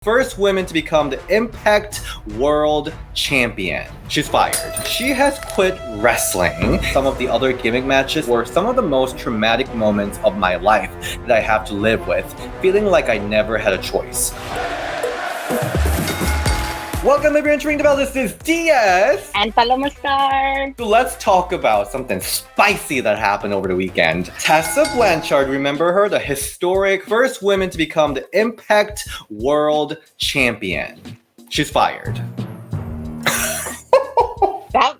First woman to become the Impact World Champion. She's fired. She has quit wrestling. Some of the other gimmick matches were some of the most traumatic moments of my life that I have to live with, feeling like I never had a choice. Welcome if you're entering the Belle. This is DS and Paloma Star. So let's talk about something spicy that happened over the weekend. Tessa Blanchard, remember her? The historic first woman to become the Impact World Champion. She's fired. That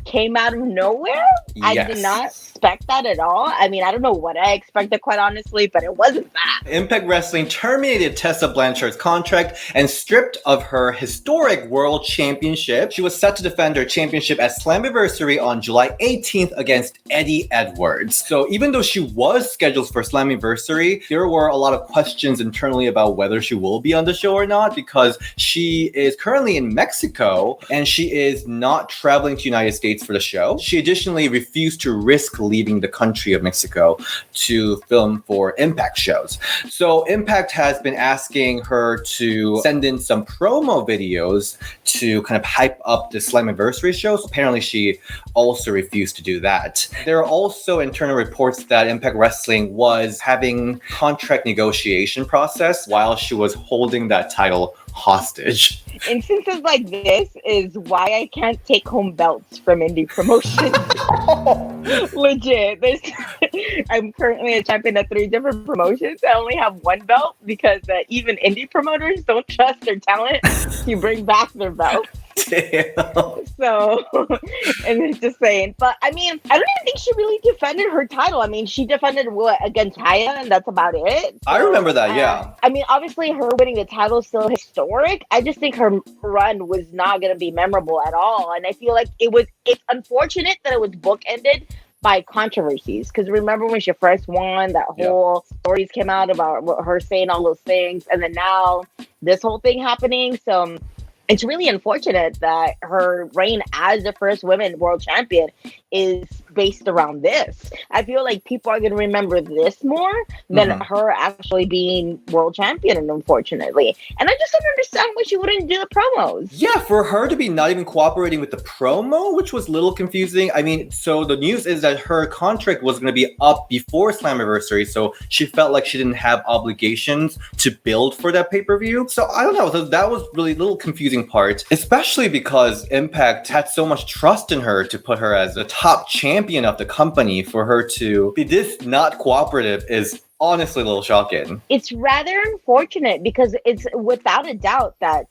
came out of nowhere? Yes. I did not expect that at all. I mean, I don't know what I expected, quite honestly, but it wasn't that. Impact Wrestling terminated Tessa Blanchard's contract and stripped of her historic World Championship. She was set to defend her championship at Slammiversary on July 18th against Eddie Edwards. So even though she was scheduled for Slammiversary, there were a lot of questions internally about whether she will be on the show or not, because she is currently in Mexico and she is not traveling to the United States for the show. She additionally refused to risk leaving the country of Mexico to film for Impact shows. So Impact has been asking her to send in some promo videos to kind of hype up the Slammiversary shows. Apparently she also refused to do that. There are also internal reports that Impact Wrestling was having contract negotiation process while she was holding that title hostage. Instances like this is why I can't take home belts from indie promotions. Legit. I'm currently a champion at 3 different promotions. I only have 1 belt because even indie promoters don't trust their talent to bring back their belt. Damn. So, and it's just saying. But I mean, I don't even think she really defended her title. I mean, she defended against Haya, and that's about it. So, I remember that, yeah. I mean, obviously, her winning the title is still historic. I just think her run was not going to be memorable at all. And I feel like it's unfortunate that it was bookended by controversies. Because remember when she first won, that whole stories came out about her saying all those things. And then now this whole thing happening. So it's really unfortunate that her reign as the first women world champion is based around this. I feel like people are going to remember this more than her actually being world champion, unfortunately. And I just don't understand why she wouldn't do the promos. Yeah, for her to be not even cooperating with the promo, which was a little confusing. I mean, so the news is that her contract was going to be up before Slammiversary, so she felt like she didn't have obligations to build for that pay-per-view. So I don't know, so that was really a little confusing part, especially because Impact had so much trust in her to put her as the top champion of the company. For her to be this not cooperative is honestly a little shocking. It's rather unfortunate because it's without a doubt that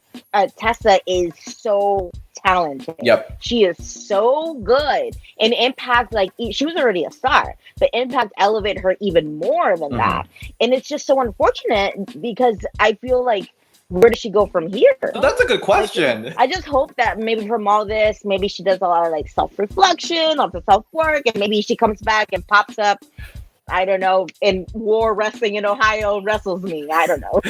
Tessa is so talented. Yep. She is so good. And Impact, like, she was already a star, but Impact elevated her even more than that. And it's just so unfortunate because I feel like, where does she go from here? That's a good question. I just hope that maybe from all this, maybe she does a lot of like self-reflection, lots of self-work, and maybe she comes back and pops up, I don't know, in War Wrestling in Ohio and wrestles me. I don't know.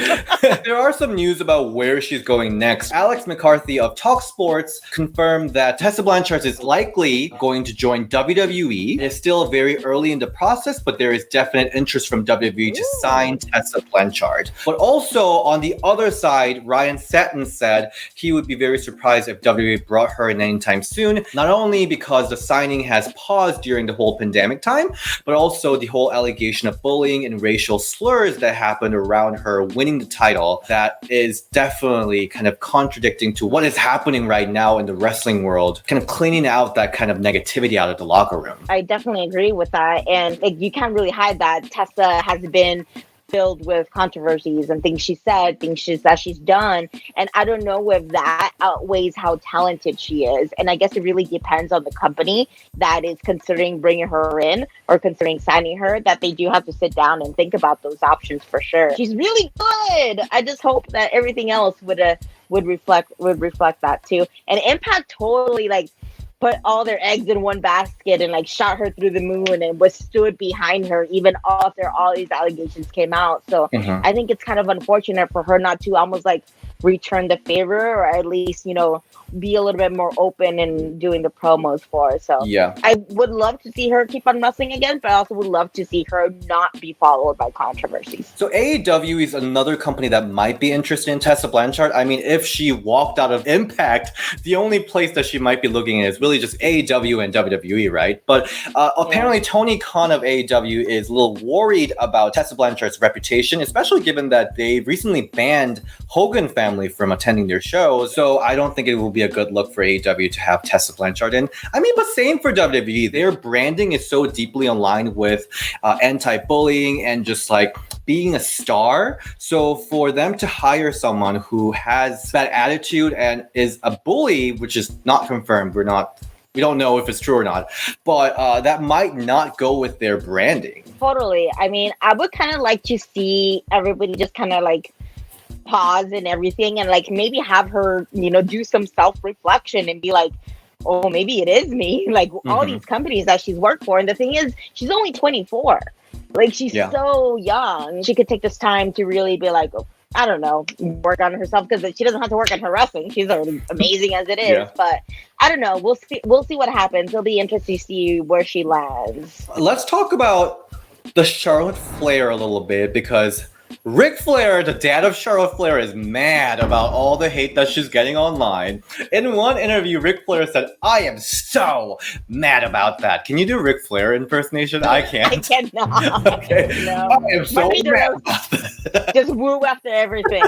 There are some news about where she's going next. Alex McCarthy of Talk Sports confirmed that Tessa Blanchard is likely going to join WWE. It's still very early in the process, but there is definite interest from WWE to sign Tessa Blanchard. But also on the other side, Ryan Satin said he would be very surprised if WWE brought her in anytime soon, not only because the signing has paused during the whole pandemic time, but also the whole allegation of bullying and racial slurs that happened around her winning the title. That is definitely kind of contradicting to what is happening right now in the wrestling world, kind of cleaning out that kind of negativity out of the locker room. I definitely agree with that. And you can't really hide that Tessa has been filled with controversies and things she said, that she's done. And I don't know if that outweighs how talented she is. And I guess it really depends on the company that is considering bringing her in or considering signing her, that they do have to sit down and think about those options for sure. She's really good. I just hope that everything else would reflect that too. And Impact totally put all their eggs in one basket and shot her through the moon and was stood behind her even after all these allegations came out. So I think it's kind of unfortunate for her not to almost return the favor, or at least, be a little bit more open in doing the promos for. So yeah, I would love to see her keep on wrestling again, but I also would love to see her not be followed by controversies. So AEW is another company that might be interested in Tessa Blanchard. I mean, if she walked out of Impact, the only place that she might be looking at is really just AEW and WWE, right? But apparently Tony Khan of AEW is a little worried about Tessa Blanchard's reputation, especially given that they recently banned Hogan family from attending their shows. So I don't think it will be a good look for AEW to have Tessa Blanchard in. I mean, but same for WWE. Their branding is so deeply aligned with anti-bullying and just like being a star. So for them to hire someone who has that attitude and is a bully, which is not confirmed, we don't know if it's true or not, but that might not go with their branding. Totally. I mean, I would kind of like to see everybody just kind of like pause and everything and like maybe have her, do some self-reflection and be like, oh, maybe it is me. Like all these companies that she's worked for. And the thing is, she's only 24. Like she's so young. She could take this time to really be like, I don't know, work on herself, because she doesn't have to work on her wrestling. She's already amazing as it is. Yeah. But I don't know. We'll see what happens. It'll be interesting to see where she lands. Let's talk about the Charlotte Flair a little bit, because Ric Flair, the dad of Charlotte Flair, is mad about all the hate that she's getting online. In one interview, Ric Flair said, "I am so mad about that." Can you do Ric Flair impersonation? I can't. I cannot. Okay. No. I am so mad about that. Just woo after everything.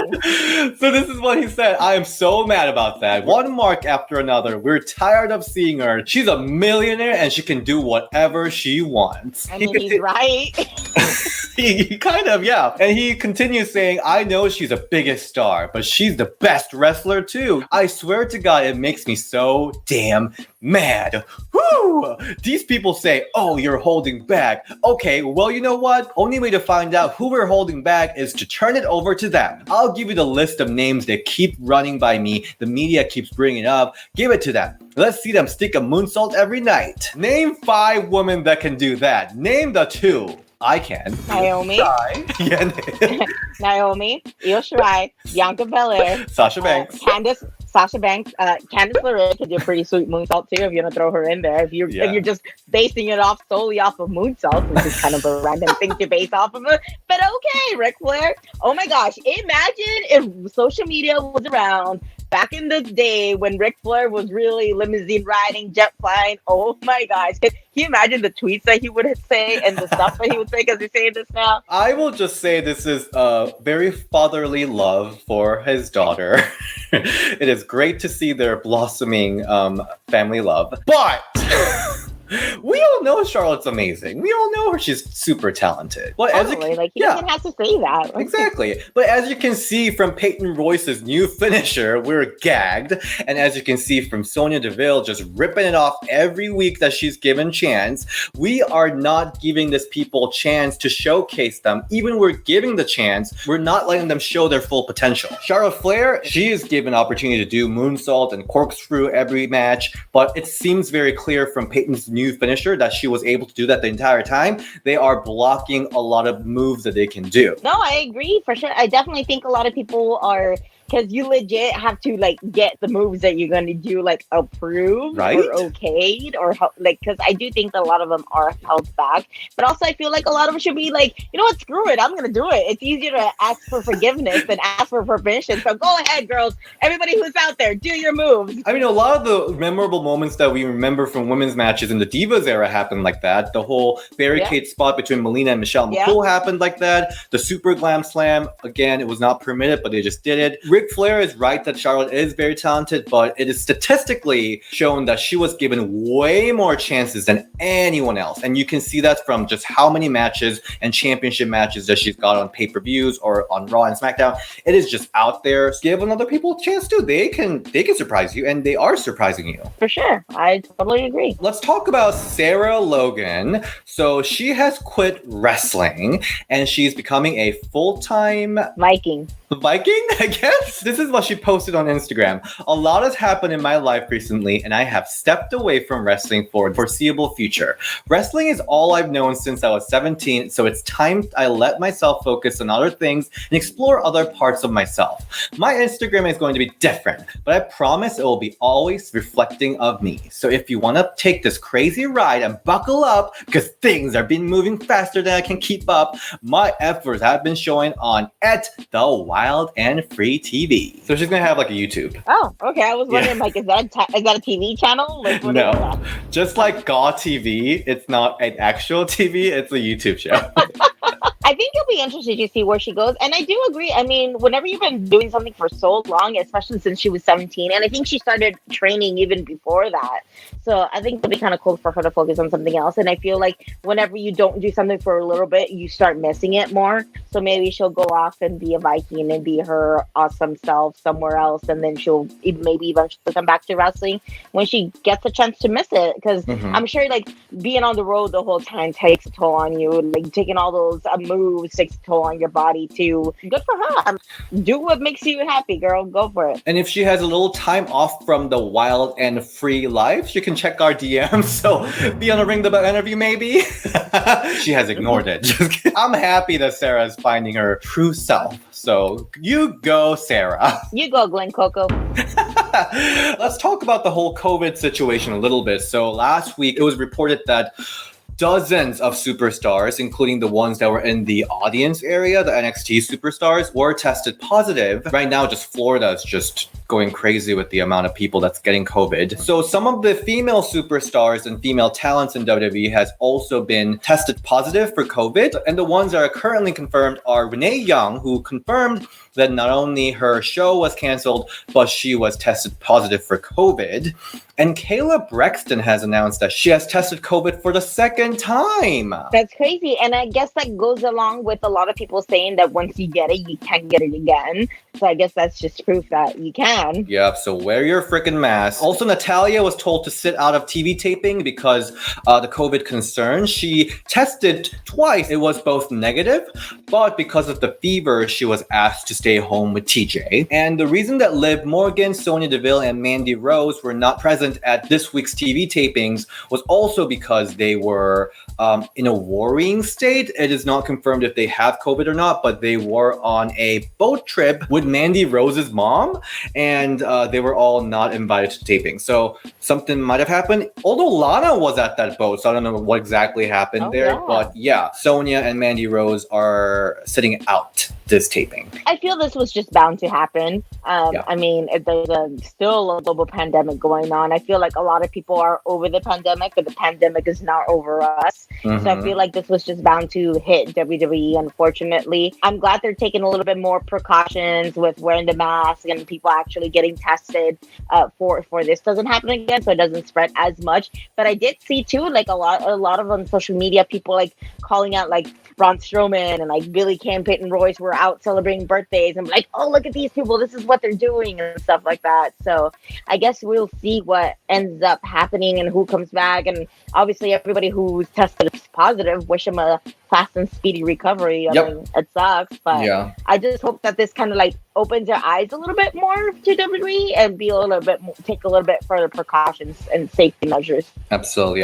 So this is what he said. "I am so mad about that. One mark after another. We're tired of seeing her. She's a millionaire and she can do whatever she wants." I mean, he's right. He kind of, yeah. And he continues saying, "I know she's the biggest star, but she's the best wrestler too. I swear to God, it makes me so damn mad. Woo! These people say, oh, you're holding back. Okay, well, you know what? Only way to find out who we're holding back is to turn it over to them. I'll give you the list of names that keep running by me. The media keeps bringing up. Give it to them. Let's see them stick a moonsault every night. Name 5 women that can do that. Name the 2. I can. Naomi. Naomi, Io Shirai, Bianca Belair, Sasha Banks. Sasha Banks. Candice LeRae could do a pretty sweet moonsault too if you want to throw her in there. If you're just basing it solely off of moonsault, which is kind of a random thing to base off of it. But okay, Ric Flair. Oh my gosh. Imagine if social media was around back in the day when Ric Flair was really limousine riding, jet flying. Oh my gosh. Can you imagine the tweets that he would say and the stuff that he would say, because he's saying this now? I will just say this is a very fatherly love for his daughter. It is great to see their blossoming family love. But we all know Charlotte's amazing. We all know her. She's super talented. But totally. He doesn't have to say that. Exactly. But as you can see from Peyton Royce's new finisher, we're gagged. And as you can see from Sonya Deville just ripping it off every week that she's given chance, we are not giving this people chance to showcase them. Even we're giving the chance, we're not letting them show their full potential. Charlotte Flair, she is given opportunity to do moonsault and corkscrew every match, but it seems very clear from Peyton's new finisher that she was able to do that the entire time. They are blocking a lot of moves that they can do. No, I agree for sure. I definitely think a lot of people are, because you legit have to get the moves that you're going to do approved or okayed, or because I do think that a lot of them are held back. But also I feel like a lot of them should be you know what, screw it, I'm going to do it. It's easier to ask for forgiveness than ask for permission. So go ahead, girls. Everybody who's out there, do your moves. I mean, a lot of the memorable moments that we remember from women's matches in the Divas era happened like that. The whole barricade spot between Melina and Michelle McCool happened like that. The Super Glam Slam, again, it was not permitted, but they just did it. Ric Flair is right that Charlotte is very talented, but it is statistically shown that she was given way more chances than anyone else. And you can see that from just how many matches and championship matches that she's got on pay-per-views or on Raw and SmackDown. It is just out there. Give other people a chance too. They can surprise you, and they are surprising you. For sure. I totally agree. Let's talk about Sarah Logan. So she has quit wrestling and she's becoming a full-time Viking, I guess. This is what she posted on Instagram. A lot has happened in my life recently, and I have stepped away from wrestling for the foreseeable future. Wrestling is all I've known since I was 17, so it's time I let myself focus on other things and explore other parts of myself. My Instagram is going to be different, but I promise it will be always reflecting of me. So if you want to take this crazy ride and buckle up, because things are been moving faster than I can keep up, my efforts have been showing on The Wild and Free TV. So she's going to have like a YouTube. Oh, okay. I was wondering, like, is that a TV channel? Like, no, just like Gaw TV, it's not an actual TV, it's a YouTube show. I think you'll be interested to see where she goes. And I do agree. I mean, whenever you've been doing something for so long, especially since she was 17, and I think she started training even before that. So I think it'll be kind of cool for her to focus on something else. And I feel like whenever you don't do something for a little bit, you start missing it more. So maybe she'll go off and be a Viking and be her awesome self somewhere else. And then she'll maybe eventually come back to wrestling when she gets a chance to miss it. Because I'm sure like being on the road the whole time takes a toll on you. Like taking all those moves takes a toll on your body too. Good for her. Do what makes you happy, girl. Go for it. And if she has a little time off from the Wild and Free life, she can check our DMs. So be on a Ring the Bell interview maybe. She has ignored it. Just kidding. I'm happy that Sarah is finding her true self. So you go, Sarah. You go, Glen Coco. Let's talk about the whole COVID situation a little bit. So last week it was reported that dozens of superstars, including the ones that were in the audience area, the NXT superstars, were tested positive. Right now, just Florida is just going crazy with the amount of people that's getting COVID. So some of the female superstars and female talents in WWE has also been tested positive for COVID. And the ones that are currently confirmed are Renee Young, who confirmed that not only her show was canceled, but she was tested positive for COVID. And Kayla Braxton has announced that she has tested COVID for the second time. That's crazy. And I guess that goes along with a lot of people saying that once you get it, you can't get it again. So I guess that's just proof that you can. Yep, so wear your freaking mask. Also, Natalya was told to sit out of TV taping because the COVID concerns. She tested twice. It was both negative, but because of the fever, she was asked to stay home with TJ. And the reason that Liv Morgan, Sonya Deville, and Mandy Rose were not present at this week's TV tapings was also because they were in a worrying state. It is not confirmed if they have COVID or not, but they were on a boat trip with Mandy Rose's mom, and they were all not invited to taping. So something might have happened. Although Lana was at that boat, so I don't know what exactly happened there. Yeah. But yeah, Sonya and Mandy Rose are sitting out this taping. I feel this was just bound to happen. I mean, there's still a global pandemic going on. I feel like a lot of people are over the pandemic, but the pandemic is not over us. So I feel like this was just bound to hit WWE, unfortunately. I'm glad they're taking a little bit more precautions with wearing the mask and people actually getting tested for this doesn't happen again, so it doesn't spread as much. But I did see too, like a lot of on social media, people like calling out like Braun Strowman and like Billy Kim, Peyton, Royce were out celebrating birthdays and like, oh, look at these people, this is what they're doing and stuff like that. So I guess we'll see what ends up happening and who comes back. And obviously everybody who's tested positive, wish them a fast and speedy recovery. I mean, it sucks, but I just hope that this kind of like opens your eyes a little bit more to WWE and be a little bit more, take a little bit further precautions and safety measures. Absolutely.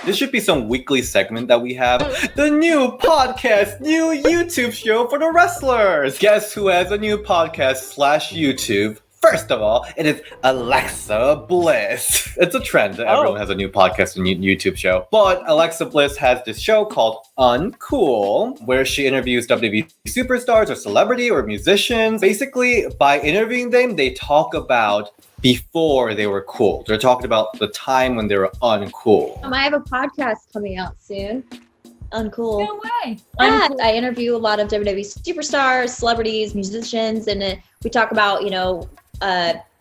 This should be some weekly segment that we have. The new podcast, new YouTube show for the wrestlers. Guess who has a new podcast / YouTube? First of all, it is Alexa Bliss. It's a trend that everyone has a new podcast and YouTube show. But Alexa Bliss has this show called Uncool, where she interviews WWE superstars or celebrity or musicians. Basically, by interviewing them, they talk about before they were cool. They're talking about the time when they were uncool. I have a podcast coming out soon. Uncool. No way. Yeah, I interview a lot of WWE superstars, celebrities, musicians, and we talk about,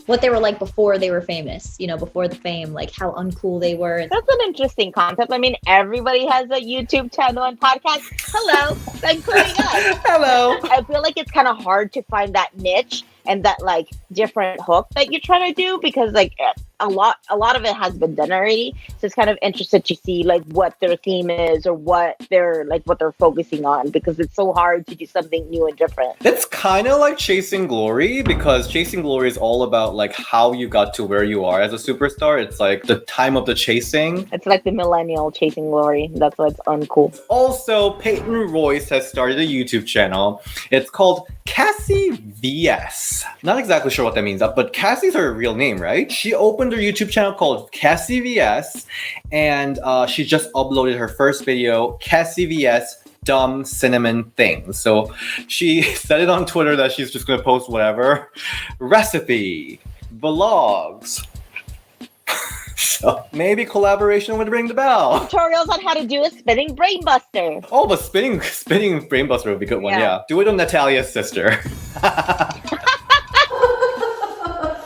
what they were like before they were famous, before the fame, like how uncool they were. That's an interesting concept. I mean, everybody has a YouTube channel and podcast. Hello, including us. Hello. I feel like it's kind of hard to find that niche and that like different hook that you're trying to do because like a lot of it has been done already. So it's kind of interested to see like what their theme is or what they're focusing on, because it's so hard to do something new and different. It's kind of like Chasing Glory, because Chasing Glory is all about like how you got to where you are as a superstar. It's like the time of the chasing. It's like the millennial Chasing Glory. That's what's uncool. Also, Peyton Royce has started a YouTube channel. It's called Cassie VS. Not exactly sure what that means, but Cassie's her real name, right? She opened her YouTube channel called Cassie VS, and she just uploaded her first video, Cassie VS Dumb Cinnamon Things. So she said it on Twitter that she's just going to post whatever. Recipe, vlogs. So maybe collaboration would ring the bell. Tutorials on how to do a spinning brainbuster. Oh, but spinning brainbuster would be a good one, yeah. Do it on Natalia's sister.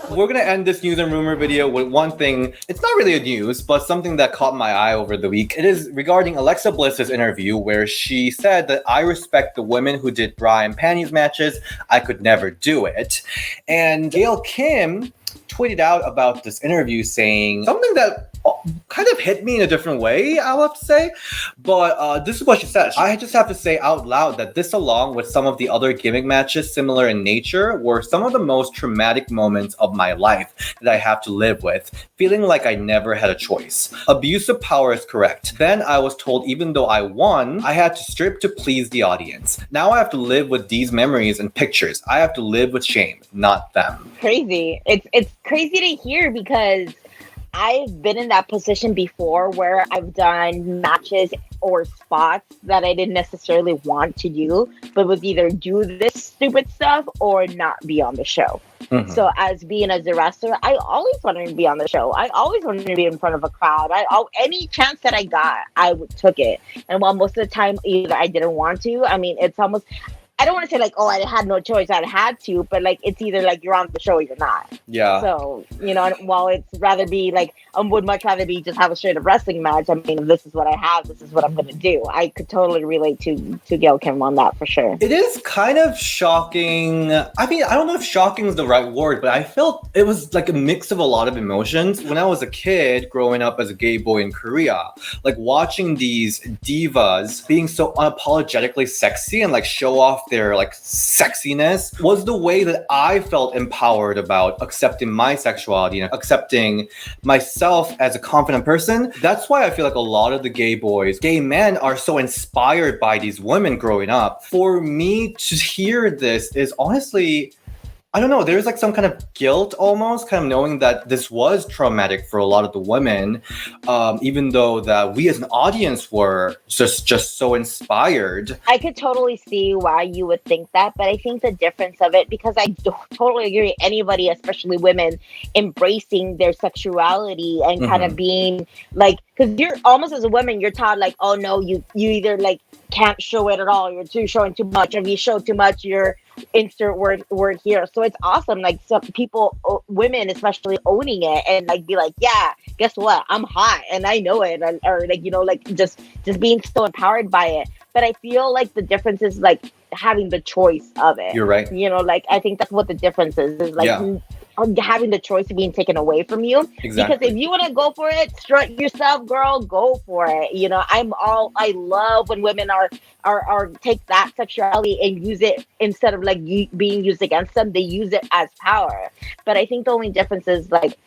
We're going to end this news and rumor video with one thing. It's not really a news, but something that caught my eye over the week. It is regarding Alexa Bliss's interview, where she said that I respect the women who did bra and panties matches. I could never do it. And Gail Kim tweeted out about this interview saying something that kind of hit me in a different way, I'll have to say. But this is what she said. I just have to say out loud that this, along with some of the other gimmick matches similar in nature, were some of the most traumatic moments of my life that I have to live with, feeling like I never had a choice. Abuse of power is correct. Then I was told even though I won, I had to strip to please the audience. Now I have to live with these memories and pictures. I have to live with shame, not them. Crazy. It's crazy to hear, because I've been in that position before where I've done matches or spots that I didn't necessarily want to do, but was either do this stupid stuff or not be on the show. Mm-hmm. So as a wrestler, I always wanted to be on the show. I always wanted to be in front of a crowd. Any chance that I got, I took it. And while most of the time either I didn't want to, I mean, it's almost, I don't want to say like, oh, I had no choice, I had to, but like, it's either like you're on the show or you're not. Yeah. So, while it's rather be like, I would much rather be just have a straight up wrestling match. I mean, this is what I have, this is what I'm going to do. I could totally relate to Gail Kim on that for sure. It is kind of shocking. I mean, I don't know if shocking is the right word, but I felt it was like a mix of a lot of emotions. When I was a kid growing up as a gay boy in Korea, like watching these divas being so unapologetically sexy and like show off their like sexiness was the way that I felt empowered about accepting my sexuality and accepting myself as a confident person. That's why I feel like a lot of the gay men are so inspired by these women growing up. For me to hear this is honestly, I don't know, there's like some kind of guilt almost, kind of knowing that this was traumatic for a lot of the women, even though that we as an audience were just so inspired. I could totally see why you would think that, but I think the difference of it, because I totally agree, anybody, especially women, embracing their sexuality and kind of being like, because you're almost as a woman, you're taught like, oh no, you either like can't show it at all, you're showing too much, if you show too much, you're insert word here. So it's awesome, like some people, women especially, owning it and like be like, yeah, guess what, I'm hot and I know it, or like, like just being so empowered by it. But I feel like the difference is like having the choice of it. You're right. Like I think that's what the difference is like, having the choice of being taken away from you. Exactly. Because if you want to go for it, strut yourself, girl, go for it. I love when women are take that sexuality and use it instead of like being used against them. They use it as power. But I think the only difference is like,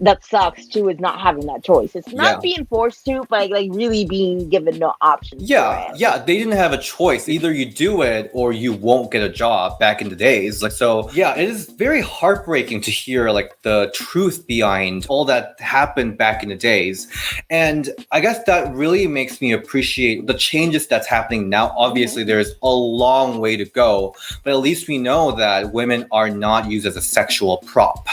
that sucks too, is not having that choice. It's not being forced to, but like really being given no option. Yeah, they didn't have a choice. Either you do it or you won't get a job back in the days. Like, so yeah, it is very heartbreaking to hear like the truth behind all that happened back in the days. And I guess that really makes me appreciate the changes that's happening now. Obviously, there's a long way to go, but at least we know that women are not used as a sexual prop.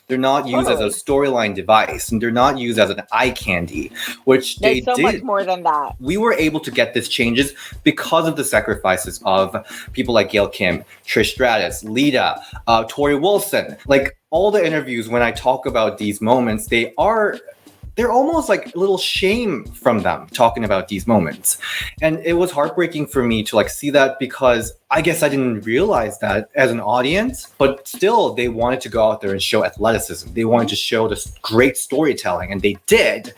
They're not used as a storyline device, and they're not used as an eye candy, which they did. There's so much more than that. We were able to get these changes because of the sacrifices of people like Gail Kim, Trish Stratus, Lita, Tori Wilson. Like all the interviews, when I talk about these moments, they're almost like a little shame from them talking about these moments. And it was heartbreaking for me to like see that, because I guess I didn't realize that as an audience, but still they wanted to go out there and show athleticism. They wanted to show this great storytelling, and they did.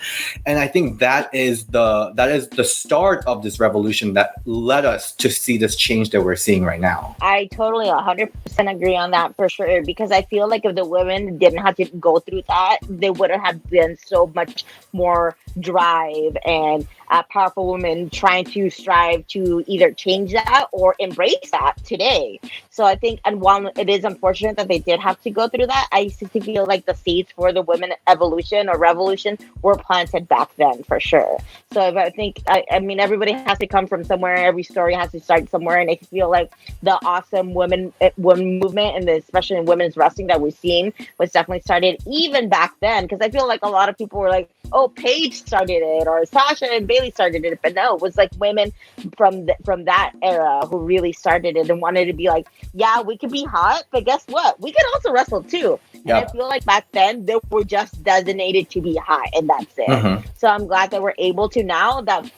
And I think that is the start of this revolution that led us to see this change that we're seeing right now. I totally 100% agree on that for sure, because I feel like if the women didn't have to go through that, they wouldn't have been so much more drive and powerful women trying to strive to either change that or embrace that today. So I think, and while it is unfortunate that they did have to go through that, I used to feel like the seeds for the women evolution or revolution were planted back then for sure. So I think, I mean, everybody has to come from somewhere. Every story has to start somewhere. And I feel like the awesome women movement, and especially in women's wrestling that we're seeing, was definitely started even back then. Because I feel like a lot of people were like, oh, Paige started it, or Sasha and Bailey started it. But no, it was like women from that era who really started it and wanted to be like, yeah, we could be hot, but guess what? We could also wrestle too. And I feel like back then they were just designated to be hot, and that's it. Mm-hmm. So I'm glad that we're able to now that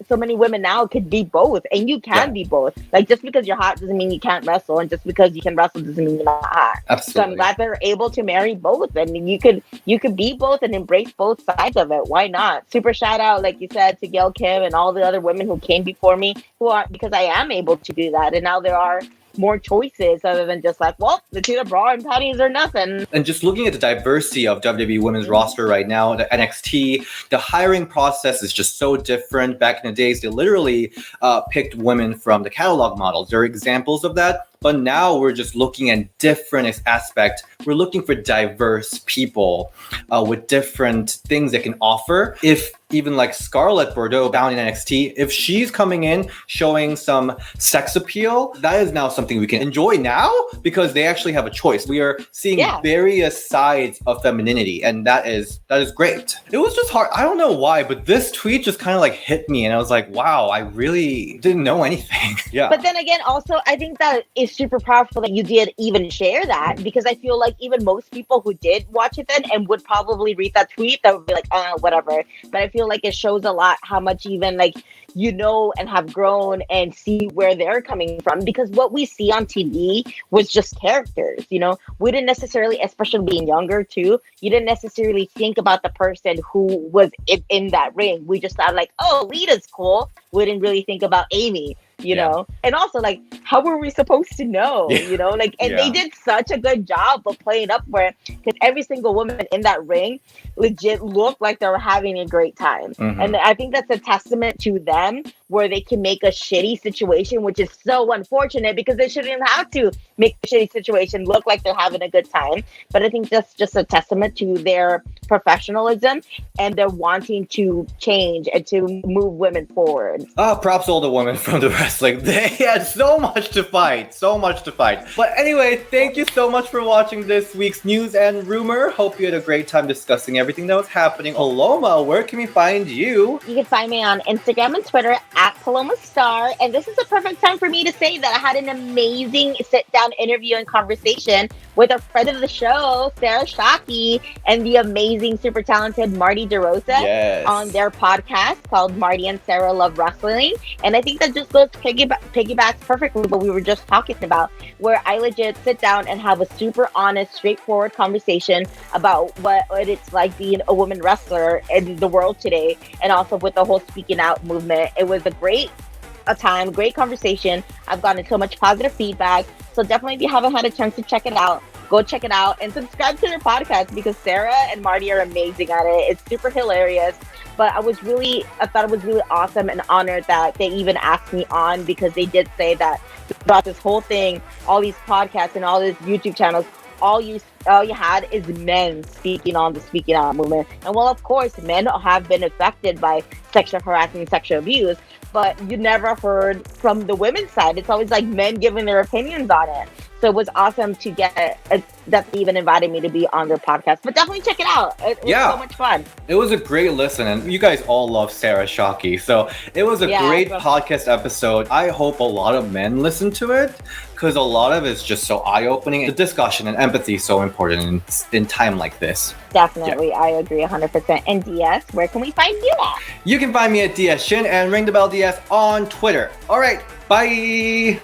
so many women now could be both, and you can be both. Like, just because you're hot doesn't mean you can't wrestle, and just because you can wrestle doesn't mean you're not hot. Absolutely. So I'm glad that we're able to marry both. I mean, you could be both and embrace both sides of it. Why not? Super shout out, like you said, to Gail Kim and all the other women who came before me, because I am able to do that, and now there are more choices other than just like, well, it's either bra and panties or nothing. And just looking at the diversity of WWE women's roster right now, the NXT, the hiring process is just so different. Back in the days, they literally picked women from the catalog models. There are examples of that. But now we're just looking at different aspect. We're looking for diverse people with different things they can offer. If even like Scarlett Bordeaux bound in NXT, if she's coming in showing some sex appeal, that is now something we can enjoy now because they actually have a choice. We are seeing various sides of femininity, and that is great. It was just hard. I don't know why, but this tweet just kind of like hit me, and I was like, wow, I really didn't know anything. Yeah. But then again, also, I think that is super powerful that you did even share that, because I feel like even most people who did watch it then and would probably read that tweet, that would be like, whatever. But I feel like it shows a lot how much even like you know and have grown and see where they're coming from, because what we see on TV was just characters, you know. We didn't necessarily, especially being younger too, you didn't necessarily think about the person who was in that ring. We just thought like, oh, Lita's cool. We didn't really think about Amy, you know. And also, like, how were we supposed to know, you know, like, and they did such a good job of playing up for it, because every single woman in that ring legit looked like they were having a great time. Mm-hmm. And I think that's a testament to them, where they can make a shitty situation, which is so unfortunate because they shouldn't have to make a shitty situation look like they're having a good time. But I think that's just a testament to their professionalism and their wanting to change and to move women forward. Props to all the women from the wrestling. They had so much to fight. But anyway, thank you so much for watching this week's News and Rumor. Hope you had a great time discussing everything that was happening. Paloma, where can we find you? You can find me on Instagram and Twitter at Paloma Star. And this is a perfect time for me to say that I had an amazing sit-down interview and conversation with a friend of the show, Sarah Shockey, and the amazing, super talented Marty DeRosa on their podcast called Marty and Sarah Love Wrestling. And I think that just goes piggybacks perfectly with what we were just talking about, where I legit sit down and have a super honest, straightforward conversation about what it's like being a woman wrestler in the world today, and also with the whole speaking out movement. It was a great conversation. I've gotten so much positive feedback. So definitely, if you haven't had a chance to check it out, go check it out and subscribe to their podcast, because Sarah and Marty are amazing at it. It's super hilarious. But I thought it was really awesome and honored that they even asked me on, because they did say that throughout this whole thing, all these podcasts and all these YouTube channels, all you had is men speaking on the speaking out movement. And well, of course, men have been affected by sexual harassment, sexual abuse, but you never heard from the women's side. It's always like men giving their opinions on it. So it was awesome to get that they even invited me to be on their podcast. But definitely check it out. It was so much fun. It was a great listen, and you guys all love Sarah Shockey. So it was a great podcast episode. I hope a lot of men listen to it, because a lot of it's just so eye-opening. The discussion and empathy is so important in time like this. Definitely, I agree 100%. And DS, where can we find you at? You can find me at DS Shin and Ring the Bell DS on Twitter. All right, bye.